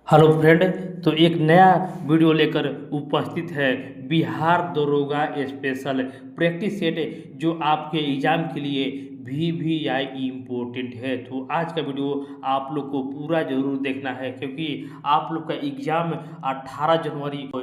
Hello friend. तो एक नया वीडियो लेकर उपस्थित है बिहार दरोगा स्पेशल प्रैक्टिस सेट जो आपके एग्जाम के लिए VVI इम्पोर्टेंट है। तो आज का वीडियो आप लोग को पूरा जरूर देखना है क्योंकि आप लोग का एग्जाम 18 जनवरी को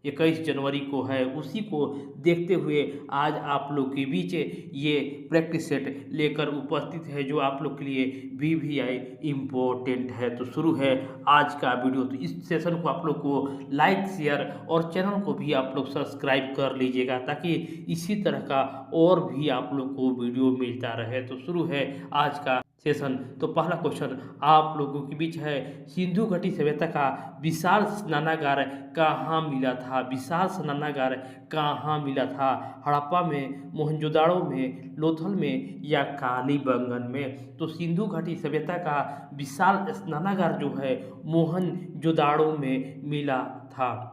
21 जनवरी को है। उसी को देखते हुए आज आप लोग के बीच ये प्रैक्टिस सेट लेकर उपस्थित है जो आप लोग के लिए VVI इम्पोर्टेंट है। तो शुरू है आज का वीडियो। तो इस सेशन को आप लोग को लाइक शेयर और चैनल को भी आप लोग सब्सक्राइब कर लीजिएगा ताकि इसी तरह का और भी आप लोग को वीडियो मिलता रहे। तो शुरू है आज का सेशन। तो पहला क्वेश्चन आप लोगों के बीच है, सिंधु घाटी सभ्यता का विशाल स्नानागार कहाँ मिला था? विशाल स्नानागार कहाँ मिला था? हड़प्पा में, मोहनजोदाड़ो में, लोथल में या कालीबंगन में? तो सिंधु घाटी सभ्यता का विशाल स्नानागार जो है मोहनजोदाड़ो में मिला था।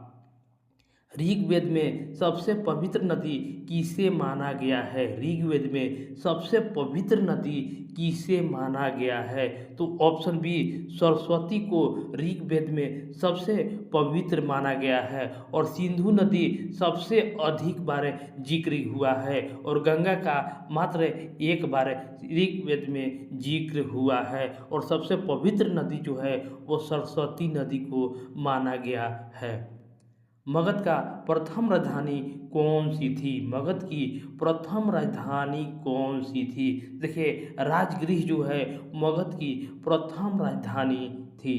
ऋग्वेद में सबसे पवित्र नदी किसे माना गया है? ऋग्वेद में सबसे पवित्र नदी किसे माना गया है? तो ऑप्शन बी, सरस्वती को ऋग्वेद में सबसे पवित्र माना गया है। और सिंधु नदी सबसे अधिक बार जिक्र हुआ है और गंगा का मात्र एक बार ऋग्वेद में जिक्र हुआ है। और सबसे पवित्र नदी जो है वो सरस्वती नदी को माना गया है। मगध का प्रथम राजधानी कौन सी थी? मगध की प्रथम राजधानी कौन सी थी? देखिए, राजगृह जो है मगध की प्रथम राजधानी थी।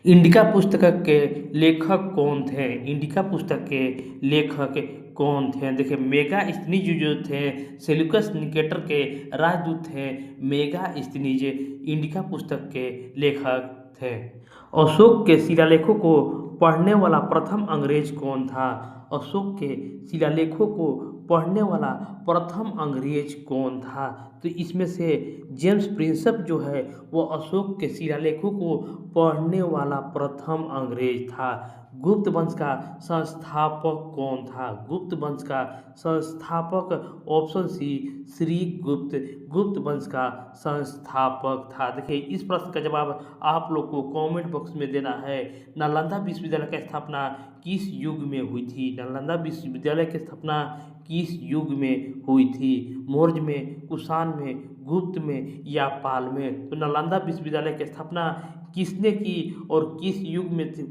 इंडिका पुस्तक के लेखक कौन थे? इंडिका पुस्तक के लेखक कौन थे? देखिए, मेगास्थनीज जो थे सेल्यूकस निकेटर के राजदूत थे। मेगास्थनीज इंडिका पुस्तक के लेखक थे। अशोक के शिलालेखों को पढ़ने वाला प्रथम अंग्रेज कौन था? अशोक के शिलालेखों को पढ़ने वाला प्रथम अंग्रेज कौन था? तो इसमें से जेम्स प्रिंसप जो है वो अशोक के शिलालेखों को पढ़ने वाला प्रथम अंग्रेज था। गुप्त वंश का संस्थापक कौन था? गुप्त वंश का संस्थापक ऑप्शन सी, श्री गुप्त गुप्त वंश का संस्थापक था। देखिए, इस प्रश्न का जवाब आप लोग को कमेंट बॉक्स में देना है। नालंदा विश्वविद्यालय की स्थापना किस युग में हुई थी? नालंदा विश्वविद्यालय की स्थापना किस युग में हुई थी? मौर्य में, कुषाण में, गुप्त में या पाल में? तो नालंदा विश्वविद्यालय की स्थापना किसने की और किस युग में थी,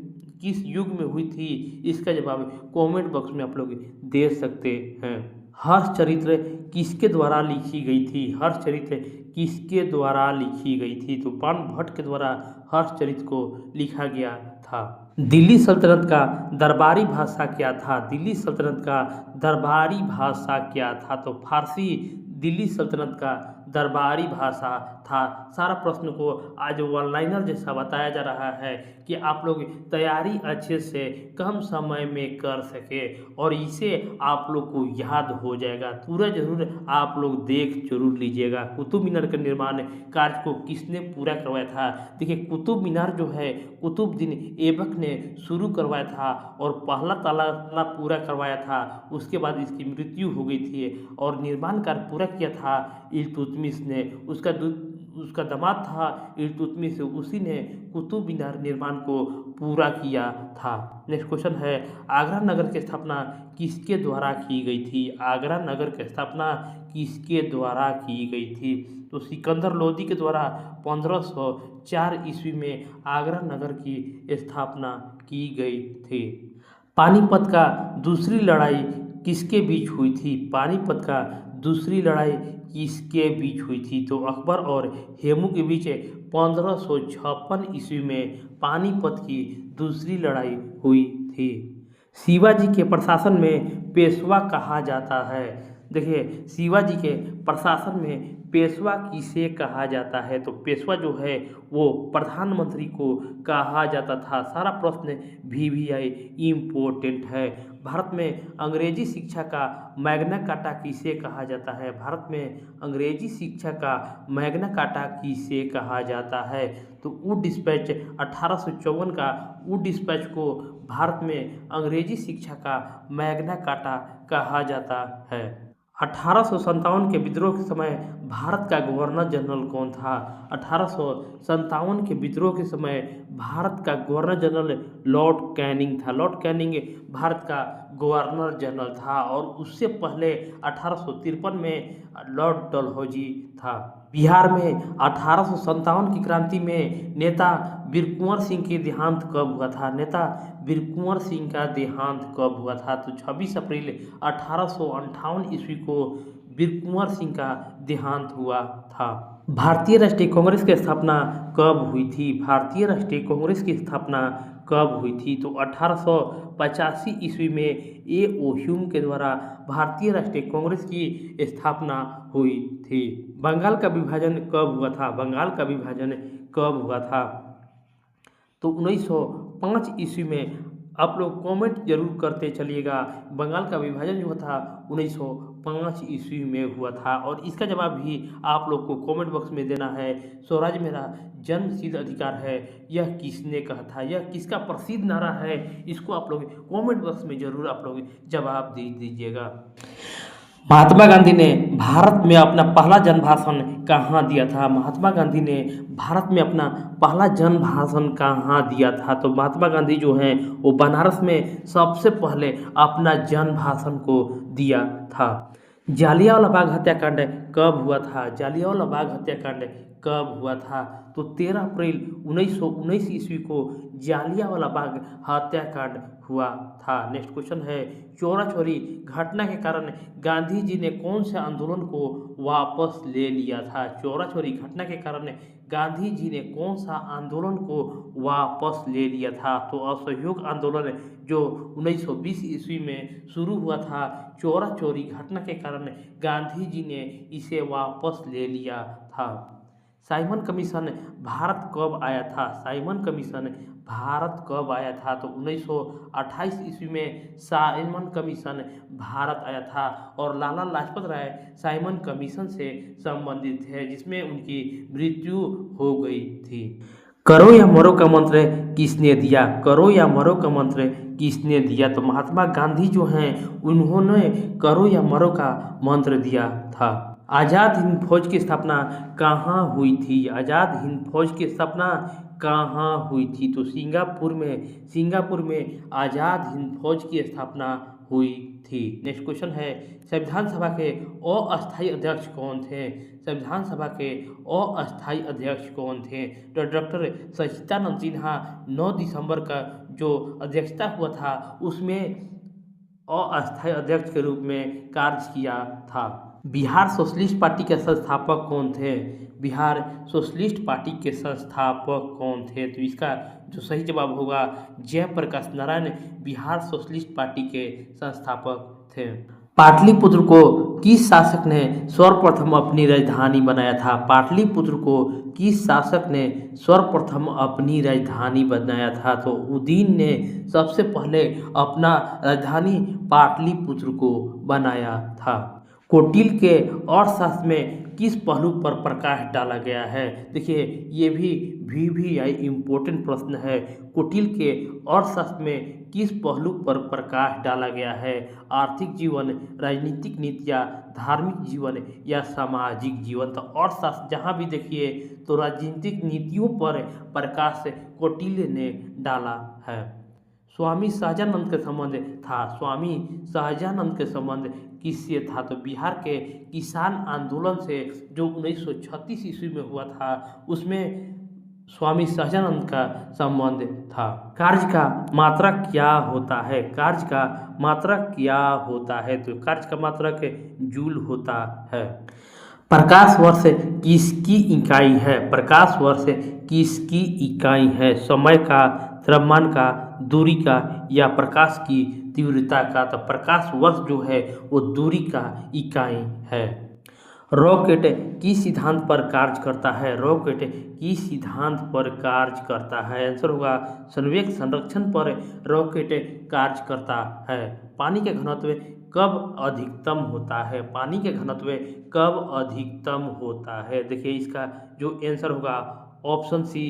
किस युग में हुई थी? इसका जवाब कमेंट बॉक्स में आप लोग दे सकते हैं। हर्षचरित्र किसके द्वारा लिखी गई थी? हर्षचरित्र किसके द्वारा लिखी गई थी? तो पान भट्ट के द्वारा हर्षचरित्र को लिखा गया था। दिल्ली सल्तनत का दरबारी भाषा क्या था? दिल्ली सल्तनत का दरबारी भाषा क्या था? तो फारसी दिल्ली सल्तनत का दरबारी भाषा था। सारा प्रश्न को आज वन लाइनर जैसा बताया जा रहा है कि आप लोग तैयारी अच्छे से कम समय में कर सके और इसे आप लोग को याद हो जाएगा। पूरा जरूर आप लोग देख जरूर लीजिएगा। कुतुब मीनार के निर्माण कार्य को किसने पूरा करवाया था? देखिए, कुतुब मीनार जो है कुतुबुद्दीन ऐबक ने शुरू करवाया था और पहला ताला पूरा करवाया था। उसके बाद इसकी मृत्यु हो गई थी और निर्माण कार्य पूरा किया था इल्तुतमिश ने। उसका दामाद था इल्तुतमिश, उसी ने कुतुब मीनार निर्माण को पूरा किया था। नेक्स्ट क्वेश्चन है, आगरा नगर की स्थापना किसके द्वारा की गई थी? आगरा नगर की स्थापना किसके द्वारा की गई थी? तो सिकंदर लोदी के द्वारा 1504 ईस्वी में आगरा नगर की स्थापना की गई थी। पानीपत का दूसरी लड़ाई किसके बीच हुई थी? पानीपत का दूसरी लड़ाई किसके बीच हुई थी? तो अकबर और हेमू के बीच 1556 ईस्वी में पानीपत की दूसरी लड़ाई हुई थी। शिवाजी के प्रशासन में पेशवा कहा जाता है। देखिए, शिवाजी के प्रशासन में पेशवा किसे कहा जाता है? तो पेशवा जो है वो प्रधानमंत्री को कहा जाता था। सारा प्रश्न VVI इम्पोर्टेंट है। भारत में अंग्रेजी शिक्षा का मैग्ना कार्टा किसे कहा जाता है? भारत में अंग्रेजी शिक्षा का मैग्ना कार्टा किसे कहा जाता है? तो वुड डिस्पैच 1854 का वुड डिस्पैच को भारत में अंग्रेजी शिक्षा का मैग्ना कार्टा कहा जाता है। 1857 के विद्रोह के समय भारत का गवर्नर जनरल कौन था? 1857 के विद्रोह के समय भारत का गवर्नर जनरल लॉर्ड कैनिंग था। लॉर्ड कैनिंग भारत का गवर्नर जनरल था और उससे पहले 1853 में लॉर्ड डलहौजी था। बिहार में 1857 की क्रांति में नेता वीर कुंवर सिंह के देहांत कब हुआ था? नेता वीर कुंवर सिंह का देहांत कब हुआ था? तो 26 अप्रैल 1858 ईस्वी को वीर कुंवर सिंह का देहांत हुआ था। भारतीय राष्ट्रीय कांग्रेस की स्थापना कब हुई थी? भारतीय राष्ट्रीय कांग्रेस की स्थापना कब हुई थी? तो 1885 ईस्वी में ए.ओ. ह्यूम के द्वारा भारतीय राष्ट्रीय कांग्रेस की स्थापना हुई थी। बंगाल का विभाजन कब हुआ था? बंगाल का विभाजन कब हुआ था? तो 1905 ईस्वी में। आप लोग कमेंट जरूर करते चलिएगा। बंगाल का विभाजन जो था 1905 ईस्वी में हुआ था और इसका जवाब भी आप लोग को कमेंट बॉक्स में देना है। स्वराज मेरा जन्मसिद्ध अधिकार है, यह किसने कहा था? यह किसका प्रसिद्ध नारा है? इसको आप लोग कमेंट बॉक्स में जरूर आप लोग जवाब दे दीजिएगा। महात्मा गांधी ने भारत में अपना पहला जन भाषण कहाँ दिया था? महात्मा गांधी ने भारत में अपना पहला जन भाषण कहाँ दिया था? तो महात्मा गांधी जो हैं वो बनारस में सबसे पहले अपना जन भाषण को दिया था। जालियांवाला बाग हत्याकांड कब हुआ था? जालियांवाला बाग हत्याकांड कब हुआ था? तो 13 अप्रैल 1919 ईस्वी को जालियांवाला बाग हत्याकांड हुआ था। नेक्स्ट क्वेश्चन है, चौरा चौरी घटना के कारण गांधी जी ने कौन से आंदोलन को वापस ले लिया था? चौरा चौरी घटना के कारण गांधी जी ने कौन सा आंदोलन को वापस ले लिया था? तो असहयोग आंदोलन जो 1920 ईस्वी में शुरू हुआ था, चौरा चौरी घटना के कारण गांधी जी ने इसे वापस ले लिया था। साइमन कमीशन भारत कब आया था? साइमन कमीशन भारत कब आया था? तो 1928 ईस्वी में साइमन कमीशन भारत आया था और लाला लाजपत राय साइमन कमीशन से संबंधित है जिसमें उनकी मृत्यु हो गई थी। करो या मरो का मंत्र किसने दिया? करो या मरो का मंत्र किसने दिया? तो महात्मा गांधी जो हैं उन्होंने करो या मरो का मंत्र दिया था। आज़ाद हिंद फौज की स्थापना कहाँ हुई थी? आज़ाद हिंद फौज की स्थापना कहाँ हुई थी? तो सिंगापुर में आज़ाद हिंद फौज की स्थापना हुई थी। नेक्स्ट क्वेश्चन है, संविधान सभा के अस्थायी अध्यक्ष कौन थे? संविधान सभा के अस्थायी अध्यक्ष कौन थे? तो डॉक्टर सच्चिदानंद सिन्हा 9 दिसंबर का जो अध्यक्षता हुआ था उसमें अस्थायी अध्यक्ष के रूप में कार्य किया था। बिहार सोशलिस्ट पार्टी के संस्थापक कौन थे? बिहार सोशलिस्ट पार्टी के संस्थापक कौन थे? तो इसका जो सही जवाब होगा जयप्रकाश नारायण बिहार सोशलिस्ट पार्टी के संस्थापक थे। पाटलिपुत्र को किस शासक ने सर्वप्रथम अपनी राजधानी बनाया था? पाटलिपुत्र को किस शासक ने सर्वप्रथम अपनी राजधानी बनाया था? तो उदयन ने सबसे पहले अपना राजधानी पाटलिपुत्र को बनाया था। कौटिल्य के अर्थशास्त्र में किस पहलू पर प्रकाश डाला गया है? देखिए ये भी इम्पोर्टेंट प्रश्न है। कौटिल्य के अर्थशास्त्र में किस पहलू पर प्रकाश डाला गया है? आर्थिक जीवन, राजनीतिक नीतियाँ, धार्मिक जीवन या सामाजिक जीवन? तो अर्थशास्त्र जहाँ भी देखिए तो राजनीतिक नीतियों पर प्रकाश कौटिल्य ने डाला है। स्वामी सहजानंद के संबंध था। स्वामी सहजानंद के संबंध किससे था? तो बिहार के किसान आंदोलन से जो 1936 ईस्वी में हुआ था उसमें स्वामी सहजानंद का संबंध था। कार्य का मात्रक क्या होता है? कार्य का मात्रक क्या होता है? तो कार्य का मात्रक जूल होता है। प्रकाश वर्ष किसकी इकाई है? प्रकाश वर्ष किसकी इकाई है? समय का, द्रव्यमान का, दूरी का या प्रकाश की तीव्रता का? तो प्रकाश वर्ष जो है वो दूरी का इकाई है। रॉकेट किस सिद्धांत पर कार्य करता है? रॉकेट किस सिद्धांत पर कार्य करता है? आंसर होगा संवेग संरक्षण पर रॉकेट कार्य करता है। पानी के घनत्व कब अधिकतम होता है? पानी के घनत्व कब अधिकतम होता है? देखिए इसका जो आंसर होगा option C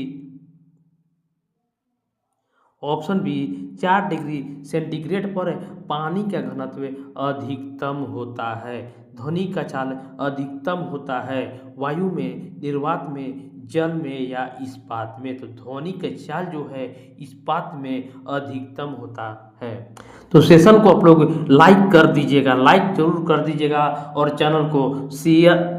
option B 4 degree centigrade पर पानी का घनत्व अधिकतम होता है। ध्वनि का चाल अधिकतम होता है वायु में, निर्वात में, जल में या इस्पात में। तो ध्वनि का चाल जो है इस्पात में अधिकतम होता है। तो सेशन को आप लोग लाइक कर दीजिएगा, लाइक जरूर कर दीजिएगा और चैनल को शेयर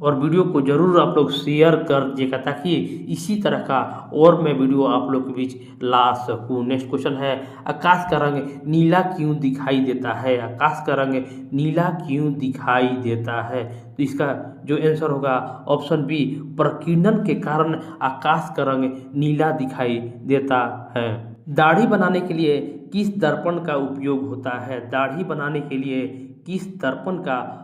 और वीडियो को जरूर आप लोग शेयर कर दीजिएगा ताकि इसी तरह का और मैं वीडियो आप लोग के बीच ला सकूं। नेक्स्ट क्वेश्चन है, आकाश का रंग नीला क्यों दिखाई देता है? आकाश का रंग नीला क्यों दिखाई देता है? तो इसका जो आंसर होगा ऑप्शन बी, प्रकीर्णन के कारण आकाश का रंग नीला दिखाई देता है। दाढ़ी बनाने के लिए किस दर्पण का उपयोग होता है? दाढ़ी बनाने के लिए किस दर्पण का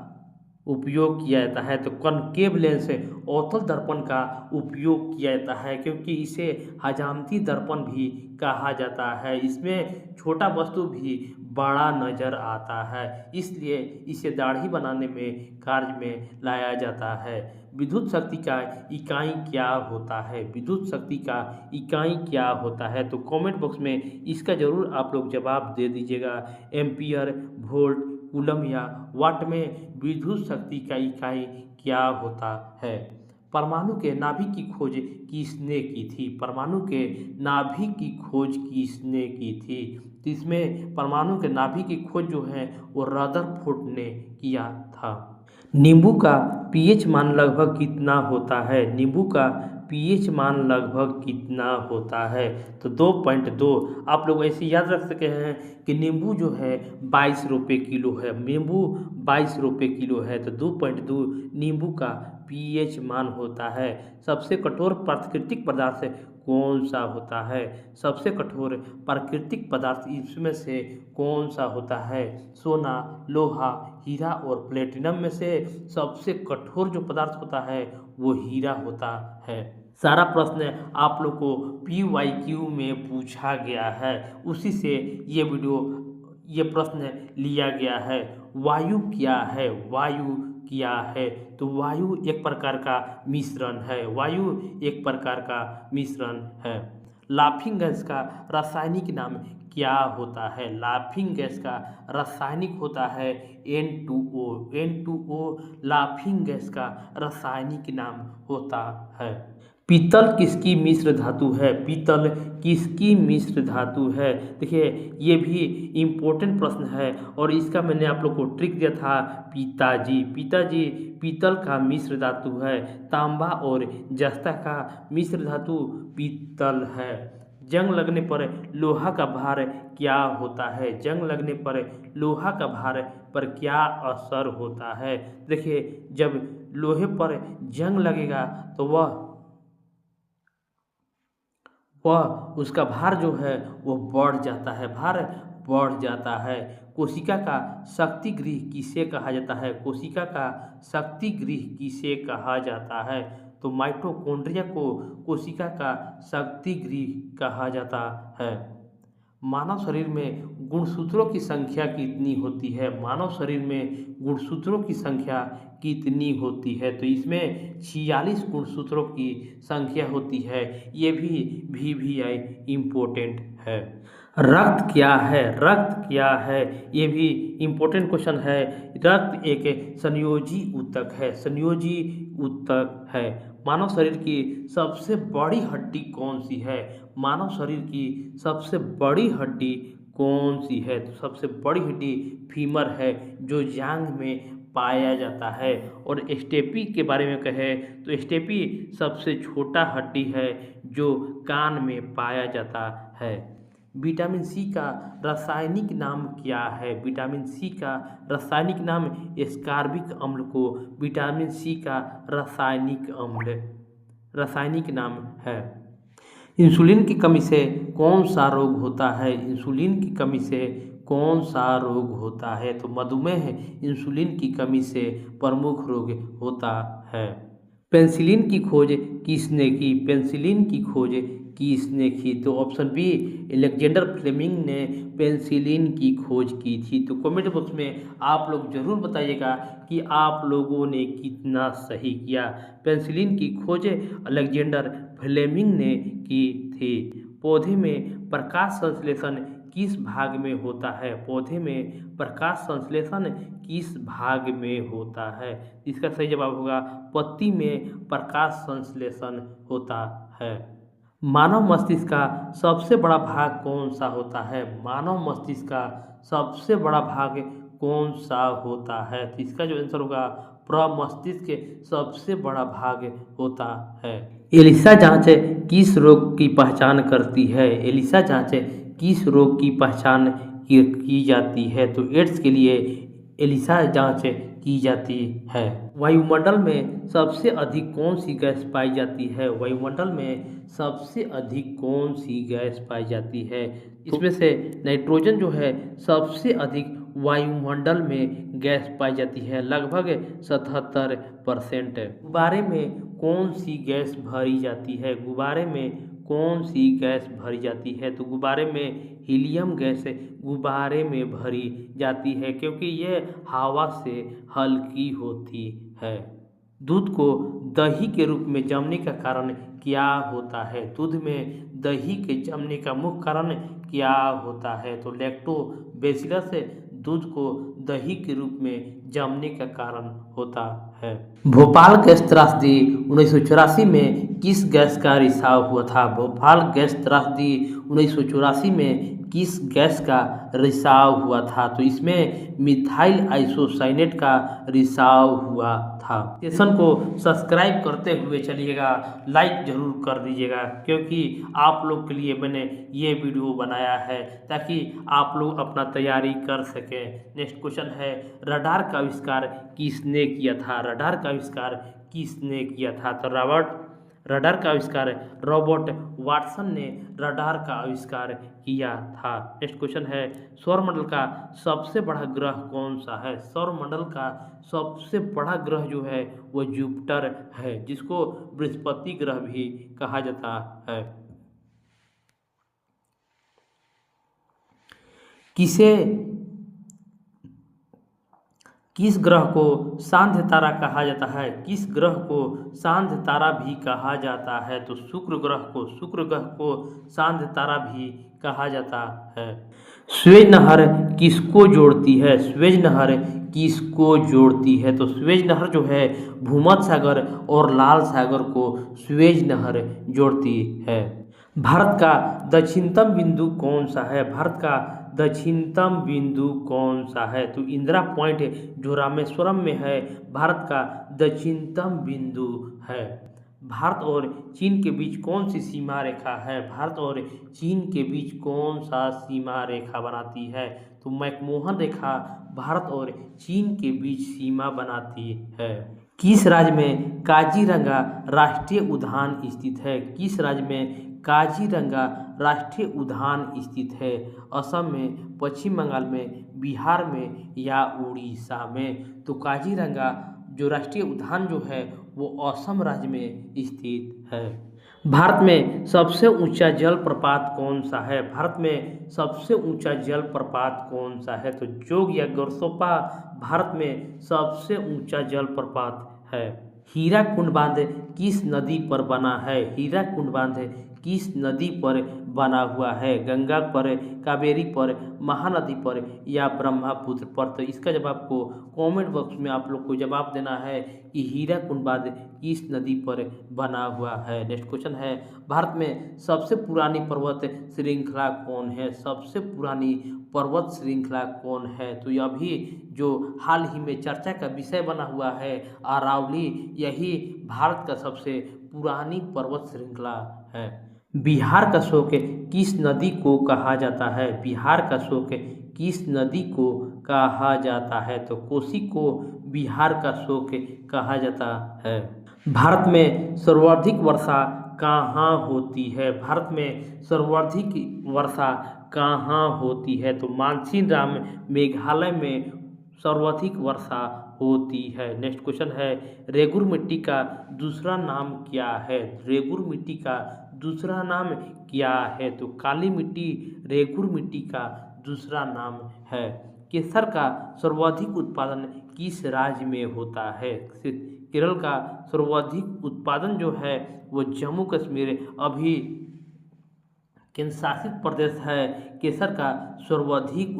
उपयोग किया जाता है? तो कॉनकेव लेंस अवतल दर्पण का उपयोग किया जाता है क्योंकि इसे हजामती दर्पण भी कहा जाता है। इसमें छोटा वस्तु भी बड़ा नजर आता है, इसलिए इसे दाढ़ी बनाने में कार्य में लाया जाता है। विद्युत शक्ति का इकाई क्या होता है? विद्युत शक्ति का इकाई क्या होता है? तो कमेंट बॉक्स में इसका जरूर आप लोग जवाब दे दीजिएगा। एम्पियर, वोल्ट, कूलम या वाट में विद्युत शक्ति का इकाई क्या होता है? परमाणु के नाभिक की खोज किसने की थी? परमाणु के नाभिक की खोज किसने की थी? तो इसमें परमाणु के नाभिक की खोज जो है वो रदरफोर्ड ने किया था। नींबू का पीएच मान लगभग कितना होता है? नींबू का पीएच मान लगभग कितना होता है? तो 2.2। आप लोग ऐसे याद रख सकते हैं कि नींबू जो है 22 रुपये किलो है। नींबू 22 रुपये किलो है तो 2.2 नींबू का पीएच मान होता है। सबसे कठोर प्राकृतिक पदार्थ कौन सा होता है? सबसे कठोर प्राकृतिक पदार्थ इसमें से कौन सा होता है? सोना, लोहा, हीरा और प्लेटिनम में से सबसे कठोर जो पदार्थ होता है वो हीरा होता है। सारा प्रश्न आप लोग को PYQ में पूछा गया है, उसी से ये प्रश्न लिया गया है। वायु क्या है? वायु क्या है? तो वायु एक प्रकार का मिश्रण है। वायु एक प्रकार का मिश्रण है। लाफिंग गैस का रासायनिक नाम क्या होता है? लाफिंग गैस का रासायनिक होता है N2O। N2O लाफिंग गैस का रासायनिक नाम होता है। पीतल किसकी मिश्र धातु है? पीतल किसकी मिश्र धातु है? देखिए ये भी इम्पोर्टेंट प्रश्न है और इसका मैंने आप लोग को ट्रिक दिया था। पिताजी पीतल का मिश्र धातु है। तांबा और जस्ता का मिश्र धातु पीतल है। जंग लगने पर लोहा का भार क्या होता है? जंग लगने पर लोहा का भार पर क्या असर होता है? देखिए जब लोहे पर जंग लगेगा तो उसका भार जो है वो बढ़ जाता है, भार बढ़ जाता है। कोशिका का शक्ति गृह किसे कहा जाता है? कोशिका का शक्ति गृह किसे कहा जाता है? तो माइटोकॉन्ड्रिया को कोशिका का शक्ति गृह कहा जाता है। मानव शरीर में गुणसूत्रों की संख्या कितनी होती है? मानव शरीर में गुणसूत्रों की संख्या कितनी होती है? तो इसमें 46 गुणसूत्रों की संख्या होती है। ये भी VVI इम्पोर्टेंट है। रक्त क्या है? रक्त क्या है? ये भी इम्पोर्टेंट क्वेश्चन है। रक्त एक संयोजी ऊतक है। संयोजी ऊतक है। मानव शरीर की सबसे बड़ी हड्डी कौन सी है? मानव शरीर की सबसे बड़ी हड्डी कौन सी है? तो सबसे बड़ी हड्डी फीमर है जो जांघ में पाया जाता है। और स्टेपी के बारे में कहें तो स्टेपी सबसे छोटा हड्डी है जो कान में पाया जाता है। विटामिन सी का रासायनिक नाम क्या है? विटामिन सी का रासायनिक नाम एस्कॉर्बिक अम्ल को विटामिन सी का रासायनिक नाम है। इंसुलिन की कमी से कौन सा रोग होता है? इंसुलिन की कमी से कौन सा रोग होता है? तो मधुमेह इंसुलिन की कमी से प्रमुख रोग होता है। पेंसिलिन की खोज किसने की? पेंसिलिन की खोज किसने की? तो ऑप्शन बी, अलेक्जेंडर फ्लेमिंग ने पेंसिलिन की खोज की थी। तो कमेंट बॉक्स में आप लोग जरूर बताइएगा कि आप लोगों ने कितना सही किया। पेंसिलिन की खोज अलेक्जेंडर फ्लेमिंग ने की थी। पौधे में प्रकाश संश्लेषण किस भाग में होता है? पौधे में प्रकाश संश्लेषण किस भाग में होता है? इसका सही जवाब होगा पत्ती में प्रकाश संश्लेषण होता है। मानव मस्तिष्क का सबसे बड़ा भाग कौन सा होता है? मानव मस्तिष्क का सबसे बड़ा भाग कौन सा होता है? तो इसका जो आंसर होगा प्रमस्तिष्क के सबसे बड़ा भाग होता है। एलिसा जांच किस रोग की पहचान करती है? एलिसा जांच किस रोग की पहचान की जाती है? तो एड्स के लिए एलिसा जांच की जाती है। वायुमंडल में सबसे अधिक कौन सी गैस पाई जाती है? वायुमंडल में सबसे अधिक कौन सी गैस पाई जाती है? इसमें से नाइट्रोजन जो है सबसे अधिक वायुमंडल में गैस पाई जाती है, लगभग 77%। गुब्बारे में कौन सी गैस भरी जाती है? गुब्बारे में कौन सी गैस भरी जाती है? तो गुब्बारे में हीलियम गैस गुब्बारे में भरी जाती है, क्योंकि यह हवा से हल्की होती है। दूध को दही के रूप में जमने का कारण क्या होता है? दूध में दही के जमने का मुख्य कारण क्या होता है? तो लैक्टोबैसिलस दूध को दही के रूप में जमने का कारण होता है। भोपाल गैस त्रासदी 1984 में किस गैस का रिसाव हुआ था? भोपाल गैस त्रासदी 1984 में किस गैस का रिसाव हुआ था? तो इसमें मिथाइल आइसोसाइनेट का रिसाव हुआ था। स्टेशन को सब्सक्राइब करते हुए चलिएगा, लाइक जरूर कर दीजिएगा, क्योंकि आप लोग के लिए मैंने ये वीडियो बनाया है ताकि आप लोग अपना तैयारी कर सकें। नेक्स्ट क्वेश्चन है, रडार का आविष्कार किसने किया था? रडार का आविष्कार किसने किया था? तो रडार का आविष्कार रॉबर्ट वाटसन ने रडार का आविष्कार किया था। नेक्स्ट क्वेश्चन है, सौरमंडल का सबसे बड़ा ग्रह कौन सा है? सौरमंडल का सबसे बड़ा ग्रह जो है वो जुपिटर है, जिसको बृहस्पति ग्रह भी कहा जाता है। किस ग्रह को सांध्य तारा कहा जाता है? किस ग्रह को सांध्य तारा भी कहा जाता है? तो शुक्र ग्रह को सांध्य तारा भी कहा जाता है। स्वेज नहर किसको जोड़ती है? स्वेज नहर किसको जोड़ती है? तो स्वेज नहर जो है भूमध्य सागर और लाल सागर को स्वेज नहर जोड़ती है। भारत का दक्षिणतम बिंदु कौन सा है? भारत का दक्षिणतम बिंदु कौन सा है? तो इंदिरा पॉइंट जो रामेश्वरम में है, भारत का दक्षिणतम बिंदु है। भारत और चीन के बीच कौन सी सीमा रेखा है? भारत और चीन के बीच कौन सा सीमा रेखा बनाती है? तो मैकमोहन रेखा भारत और चीन के बीच सीमा बनाती है। किस राज्य में काजीरंगा राष्ट्रीय उद्यान स्थित है? किस राज्य में काजीरंगा राष्ट्रीय उद्यान स्थित है? असम में, पश्चिम बंगाल में, बिहार में या उड़ीसा में? तो काजीरंगा जो राष्ट्रीय उद्यान जो है वो असम राज्य में स्थित है। भारत में सबसे ऊंचा जलप्रपात कौन सा है? भारत में सबसे ऊंचा जलप्रपात कौन सा है? तो जोग या गरसोपा भारत में सबसे ऊंचा जलप्रपात है। हीराकुंड बांध किस नदी पर बना है? हीराकुंड बांध किस नदी पर बना हुआ है? गंगा पर, कावेरी पर, महानदी पर या ब्रह्मपुत्र पर? तो इसका जवाब आपको कमेंट बॉक्स में आप लोग को जवाब देना है कि हीराकुंड बांध किस नदी पर बना हुआ है। नेक्स्ट क्वेश्चन है, भारत में सबसे पुरानी पर्वत श्रृंखला कौन है? सबसे पुरानी पर्वत श्रृंखला कौन है? तो यह भी जो हाल ही में चर्चा का विषय बना हुआ है अरावली, यही भारत का सबसे पुरानी पर्वत श्रृंखला है। बिहार का शोक किस नदी को कहा जाता है? बिहार का शोक किस नदी को कहा जाता है? तो कोसी को बिहार का शोक कहा जाता है। भारत में सर्वाधिक वर्षा कहाँ होती है? भारत में सर्वाधिक वर्षा कहाँ होती है? तो मानसीनराम मेघालय में सर्वाधिक वर्षा होती है। नेक्स्ट क्वेश्चन है, रेगुर मिट्टी का दूसरा नाम क्या है? रेगुर मिट्टी का दूसरा नाम क्या है? तो काली मिट्टी रेगुर मिट्टी का दूसरा नाम है। केसर का सर्वाधिक उत्पादन किस राज्य में होता है? केरल का सर्वाधिक उत्पादन जो है वो जम्मू कश्मीर अभी केंद्र शासित प्रदेश है केसर का सर्वाधिक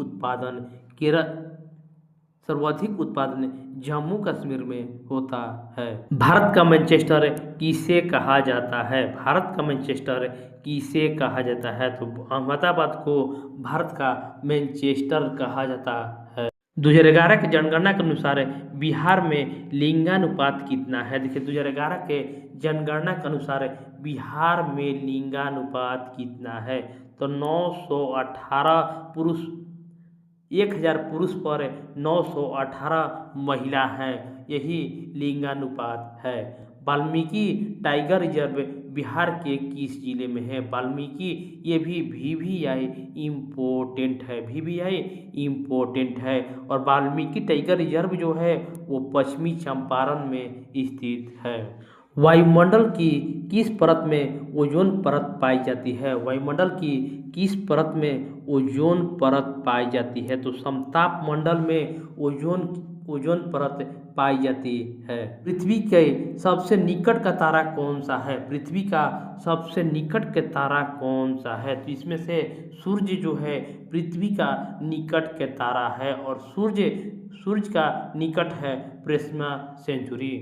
उत्पादन जम्मू कश्मीर में होता है। भारत का मैनचेस्टर किसे कहा जाता है? भारत का मैनचेस्टर किसे कहा जाता है? तो अहमदाबाद को भारत का मैनचेस्टर कहा जाता है। 2011 की जनगणना के अनुसार बिहार में लिंगानुपात कितना है? देखिए 2011 के जनगणना के अनुसार बिहार में लिंगानुपात कितना है? तो 918 पुरुष 1000 पुरुष पर 918 महिला हैं, यही लिंगानुपात है। वाल्मीकि टाइगर रिजर्व बिहार के किस जिले में है? वाल्मीकि ये भी VVI इम्पोर्टेंट है, VVI इम्पोर्टेंट है। और वाल्मीकि टाइगर रिजर्व जो है वो पश्चिमी चंपारण में स्थित है। वायुमंडल की किस परत में ओजोन परत पाई जाती है? वायुमंडल की किस परत में ओजोन परत पाई जाती है? तो समताप मंडल में ओजोन परत पाई जाती है। पृथ्वी के सबसे निकट का तारा कौन सा है? पृथ्वी का सबसे निकट के तारा कौन सा है? तो इसमें से सूर्य जो है पृथ्वी का निकट के तारा है और सूर्य का निकट है प्रिस्मा सेंचुरी।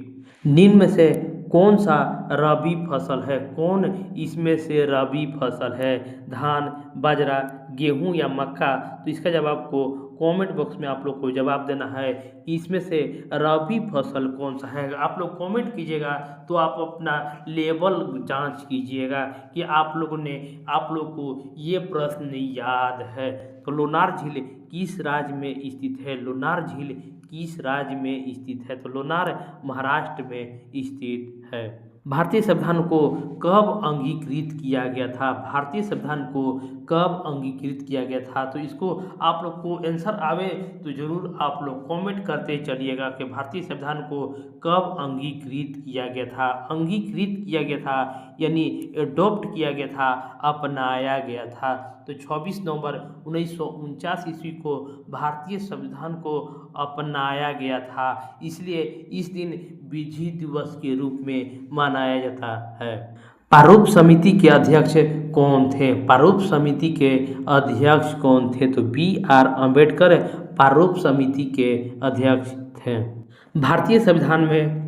निम्न में से कौन सा रबी फसल है? कौन इसमें से रबी फसल है? धान, बाजरा, गेहूं या मक्का? तो इसका जवाब को कमेंट बॉक्स में आप लोग को जवाब देना है कि इसमें से रबी फसल कौन सा है। आप लोग कमेंट कीजिएगा तो आप अपना लेवल जांच कीजिएगा कि आप लोग को ये प्रश्न याद है। तो लोनार झील किस राज्य में स्थित है? लोनार झील किस राज्य में स्थित है? तो लोनार महाराष्ट्र में स्थित है। भारतीय संविधान को कब अंगीकृत किया गया था? भारतीय संविधान को कब अंगीकृत किया गया था? तो इसको आप लोग को आंसर आवे तो जरूर आप लोग कमेंट करते चलिएगा कि भारतीय संविधान को कब अंगीकृत किया गया था। अंगीकृत किया गया था यानी एडॉप्ट किया गया था, अपनाया गया था। तो 26 नवंबर 1949 ईस्वी को भारतीय संविधान को अपनाया गया था, इसलिए इस दिन विधि दिवस के रूप में मनाया जाता है। प्रारूप समिति के अध्यक्ष कौन थे? प्रारूप समिति के अध्यक्ष कौन थे? तो BR अम्बेडकर प्रारूप समिति के अध्यक्ष थे। भारतीय संविधान में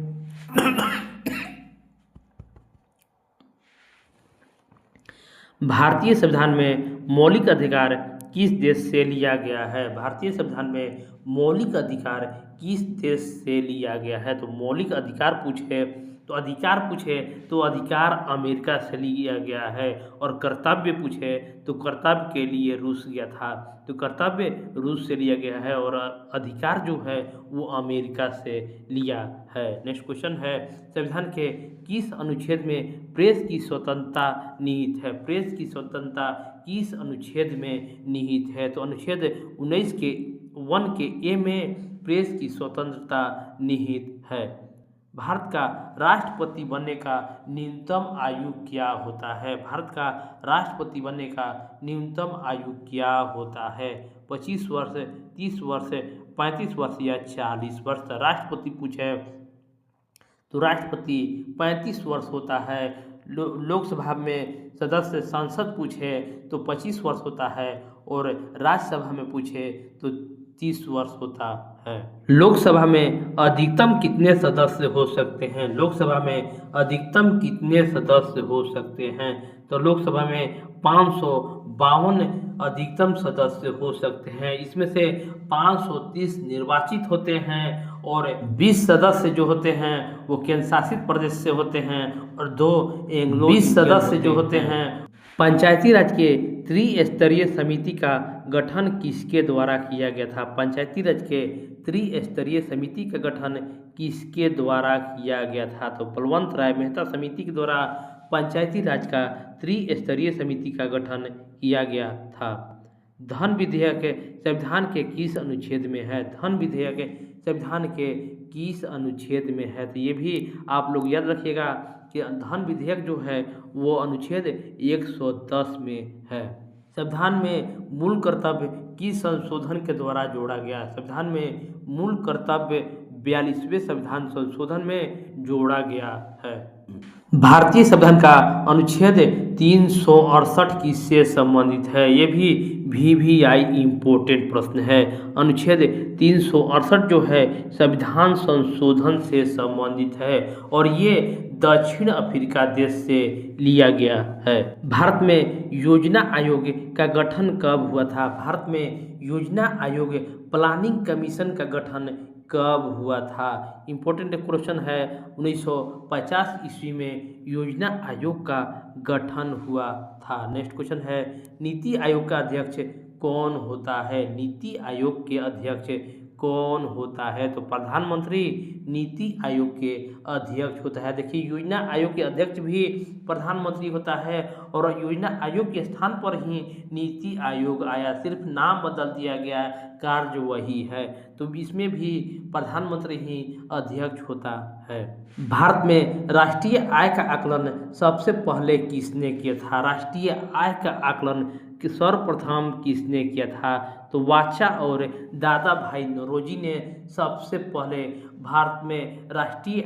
भारतीय संविधान में मौलिक अधिकार किस देश से लिया गया है? भारतीय संविधान में मौलिक अधिकार किस देश से लिया गया है? तो मौलिक अधिकार पूछे तो अधिकार अमेरिका से लिया गया है। और कर्तव्य पूछे तो कर्तव्य के लिए रूस गया था, तो कर्तव्य रूस से लिया गया है और अधिकार जो है वो अमेरिका से लिया है। नेक्स्ट क्वेश्चन है, संविधान के किस अनुच्छेद में प्रेस की स्वतंत्रता निहित है? प्रेस की स्वतंत्रता किस अनुच्छेद में निहित है? तो अनुच्छेद 19 के 1 के ए में प्रेस की स्वतंत्रता निहित है। भारत का राष्ट्रपति बनने का न्यूनतम आयु क्या होता है? भारत का राष्ट्रपति बनने का न्यूनतम आयु क्या होता है? 25 वर्ष, 30 वर्ष, 35 वर्ष या 40 वर्ष? राष्ट्रपति पूछे तो राष्ट्रपति 35 वर्ष होता है। लोकसभा में सदस्य सांसद पूछे तो 25 वर्ष होता है और राज्यसभा में पूछे तो 30 वर्ष होता है। लोकसभा में अधिकतम कितने सदस्य हो सकते हैं? लोकसभा में अधिकतम कितने सदस्य हो सकते हैं? तो लोकसभा में 552 अधिकतम सदस्य हो सकते हैं। इसमें से 530 निर्वाचित होते हैं और 20 सदस्य जो होते हैं वो केंद्र शासित प्रदेश से होते हैं और 2 एंग्लो 20 सदस्य जो होते हैं। पंचायती राज के त्रिस्तरीय समिति का गठन किसके द्वारा किया गया था? पंचायती राज के त्रिस्तरीय समिति का गठन किसके द्वारा किया गया था? तो बलवंत राय मेहता समिति के द्वारा पंचायती राज का त्रिस्तरीय समिति का गठन किया गया था। धन विधेयक संविधान के किस अनुच्छेद में है? धन विधेयक संविधान के किस अनुच्छेद में है? तो ये भी आप लोग याद रखिएगा कि धन विधेयक जो है वो अनुच्छेद 110 में है। संविधान में मूल कर्तव्य किस संशोधन के द्वारा जोड़ा गया? संविधान में मूल कर्तव्य 42वें संविधान संशोधन में जोड़ा गया है। भारतीय संविधान का अनुच्छेद 368 किससे संबंधित है? ये भी वीवीआई इम्पोर्टेंट प्रश्न है। अनुच्छेद 368 जो है संविधान संशोधन से संबंधित है और ये दक्षिण अफ्रीका देश से लिया गया है। भारत में योजना आयोग का गठन कब हुआ था? भारत में योजना आयोग प्लानिंग कमीशन का गठन कब हुआ था? इम्पोर्टेंट क्वेश्चन है। 1950 ईस्वी में योजना आयोग का गठन हुआ था। नेक्स्ट क्वेश्चन है, नीति आयोग का अध्यक्ष कौन होता है? नीति आयोग के अध्यक्ष कौन होता है? तो प्रधानमंत्री नीति आयोग के अध्यक्ष होता है। देखिए, योजना आयोग के अध्यक्ष भी प्रधानमंत्री होता है और योजना आयोग के स्थान पर ही नीति आयोग आया, सिर्फ नाम बदल दिया गया, कार्य वही है। तो इसमें भी प्रधानमंत्री ही अध्यक्ष होता है। भारत में राष्ट्रीय आय का आकलन सबसे पहले किसने किया था? राष्ट्रीय आय का आकलन सर्वप्रथम किसने किया था? तो वाचा और दादा भाई नौरोजी ने सबसे पहले भारत में राष्ट्रीय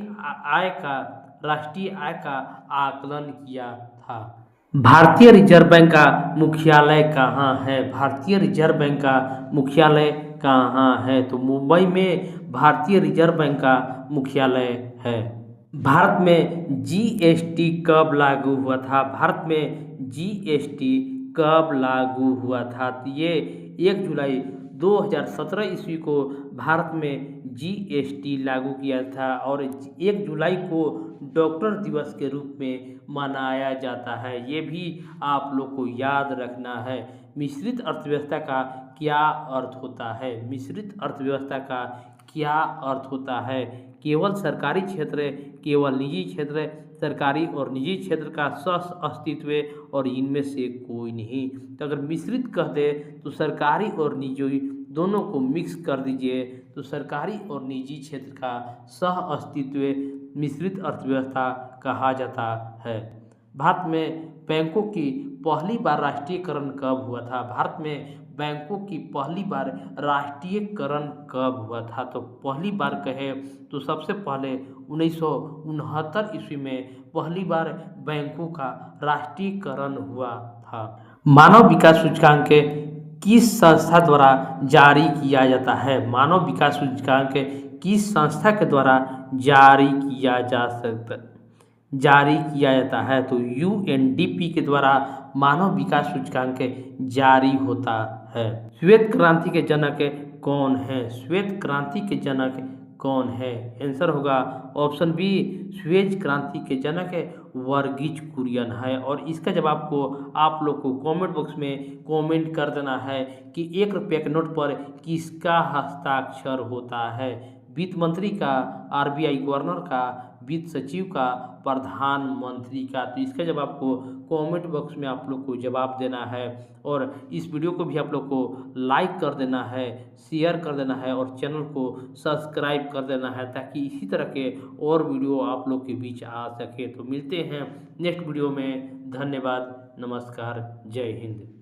आय का आकलन किया था। भारतीय रिजर्व बैंक का मुख्यालय कहाँ है? भारतीय रिजर्व बैंक का मुख्यालय कहाँ है? तो मुंबई में भारतीय रिजर्व बैंक का मुख्यालय है। भारत में जीएसटी कब लागू हुआ था? भारत में जीएसटी कब लागू हुआ था? तो ये 1 जुलाई 2017 ईस्वी को भारत में जीएसटी लागू किया था और 1 जुलाई को डॉक्टर दिवस के रूप में मनाया जाता है। ये भी आप लोग को याद रखना है। मिश्रित अर्थव्यवस्था का क्या अर्थ होता है? मिश्रित अर्थव्यवस्था का क्या अर्थ होता है? केवल सरकारी क्षेत्र, केवल निजी क्षेत्र, सरकारी और निजी क्षेत्र का सह अस्तित्व और इनमें से कोई नहीं। तो अगर मिश्रित कह दे तो सरकारी और निजी दोनों को मिक्स कर दीजिए तो सरकारी और निजी क्षेत्र का सह अस्तित्व मिश्रित अर्थव्यवस्था कहा जाता है। भारत में बैंकों की पहली बार राष्ट्रीयकरण कब हुआ था? भारत में बैंकों की पहली बार राष्ट्रीयकरण कब हुआ था? तो पहली बार कहे तो सबसे पहले 1969 ईस्वी में पहली बार बैंकों का राष्ट्रीयकरण हुआ था। मानव विकास सूचकांक किस संस्था द्वारा जारी किया जाता है? मानव विकास सूचकांक किस संस्था के द्वारा जारी किया जाता है? तो यूएनडीपी के द्वारा मानव विकास सूचकांक जारी होता है। श्वेत क्रांति के जनक कौन है? श्वेत क्रांति के जनक कौन है? आंसर होगा ऑप्शन बी, श्वेत क्रांति के जनक वर्गीज कुरियन है। और इसका जवाब को आप लोग को कमेंट बॉक्स में कमेंट कर देना है कि 1 रुपये के नोट पर किसका हस्ताक्षर होता है? वित्त मंत्री का, आरबीआई गवर्नर का, वित्त सचिव का, प्रधानमंत्री का। तो इसका जवाब आपको कमेंट बॉक्स में आप लोग को जवाब देना है और इस वीडियो को भी आप लोग को लाइक कर देना है, शेयर कर देना है और चैनल को सब्सक्राइब कर देना है ताकि इसी तरह के और वीडियो आप लोग के बीच आ सके। तो मिलते हैं नेक्स्ट वीडियो में। धन्यवाद, नमस्कार, जय हिंद।